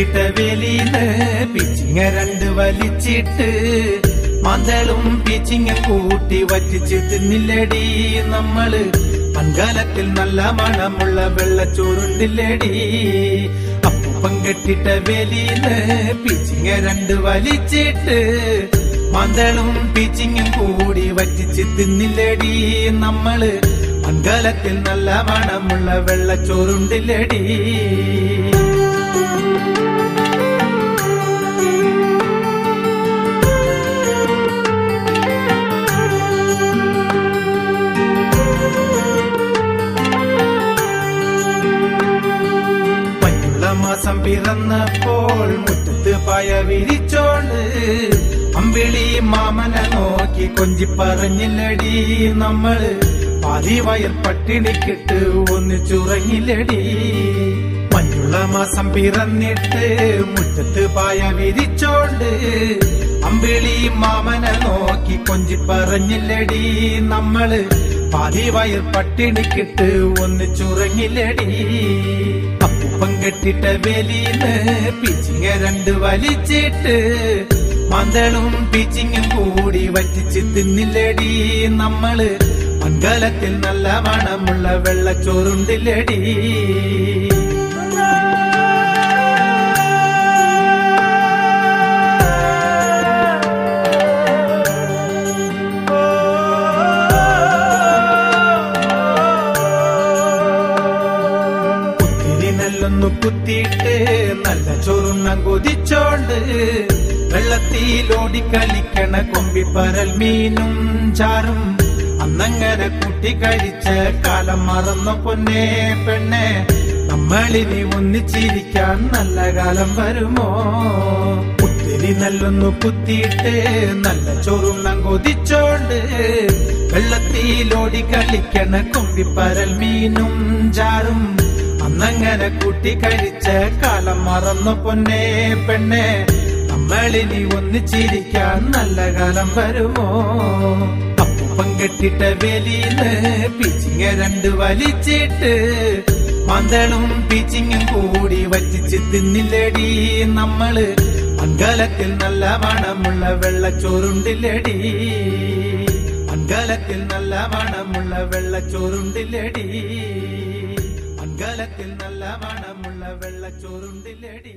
കെട്ടിട്ട വേലിന്ന് പിച്ചിങ്ങ രണ്ട് വലിച്ചിട്ട് മന്തളും പിച്ചിങ്ങ കൂട്ടി വറ്റിച്ച് തിന്നില്ലടി നമ്മള്. മൺകാലത്തിൽ നല്ല മണമുള്ള വെള്ളച്ചോറുണ്ടില്ലടി. അപ്പം കെട്ടിട്ട വേലിന്ന് പിച്ചിങ്ങ രണ്ട് വലിച്ചിട്ട് മന്തളും പിച്ചിങ്ങും കൂടി വറ്റിച്ച് തിന്നില്ലടി നമ്മള്. മൺകാലത്തിൽ നല്ല മണമുള്ള വെള്ളച്ചോറുണ്ടില്ലടി. മാസം പിറന്നപ്പോൾ മുറ്റത്ത് പായ വിരിച്ചോണ്ട് അമ്പിളി മാമനെ നോക്കി കൊഞ്ചി പറഞ്ഞില്ലടി നമ്മള്. പാതി വയൽ പട്ടിണിക്കിട്ട് ഒന്നിച്ചുറങ്ങില്ലടി. മഞ്ഞുള്ള മാസം പിറന്നിട്ട് മുറ്റത്ത് പായ വിരിച്ചോണ്ട് അമ്പിളി മാമനെ നോക്കി കൊഞ്ചി പറഞ്ഞില്ലടി നമ്മള്. പാതി വയൽ പട്ടിണിക്കിട്ട് ഒന്നിച്ചുറങ്ങില്ലടി. അപ്പം കെട്ടിട്ട വേലിന്ന് പിച്ചിങ്ങ രണ്ട് വലിച്ചിട്ട് മന്തളും പിച്ചിങ്ങും കൂടി വറ്റിച്ച് തിന്നില്ലടി നമ്മള്. മൺകാലത്തിൽ നല്ല മണമുള്ള വെള്ളച്ചോറുണ്ടില്ലടി. ൊന്നു കുത്തിയിട്ട് നല്ല ചോറുണ്ണ കൊതിച്ചോണ്ട് വെള്ളത്തിലോടി കളിക്കണ കൊമ്പിപ്പരൽ മീനും ചാറും അന്നങ്ങനെ കൂട്ടി കഴിച്ച കാലം മറന്ന പൊന്നേ പെണ്ണെ. നമ്മളിനി ഒന്നിച്ചിരിക്കാൻ നല്ല കാലം വരുമോ? ഒത്തിരി നല്ലൊന്നു കുത്തിയിട്ട് നല്ല ചോറുണ്ണ കൊതിച്ചോണ്ട് വെള്ളത്തിലോടി കളിക്കണ കൊമ്പിപ്പരൽ മീനും ചാറും അന്നങ്ങനെ കൂട്ടി കഴിച്ച കാലം മറന്ന പൊന്നേ പെണ്ണെ. നമ്മളിനി ഒന്നിച്ചിരിക്കാൻ നല്ല കാലം വരുമോ? അപ്പം കെട്ടിട്ട വേലിന്ന് പിച്ചിങ്ങ രണ്ട് വലിച്ചിട്ട് മന്തളും പിച്ചിങ്ങും കൂടി വറ്റിച്ച് തിന്നില്ലടി നമ്മള്. മൺകാലത്തിൽ നല്ല മണമുള്ള വെള്ളച്ചോറുണ്ടില്ലടി. മൺകാലത്തിൽ നല്ല മണമുള്ള വെള്ളച്ചോറുണ്ടില്ലടി. മൺകാലത്തിൽ നല്ല മണമുള്ള വെള്ളച്ചോറുണ്ടില്ലടി.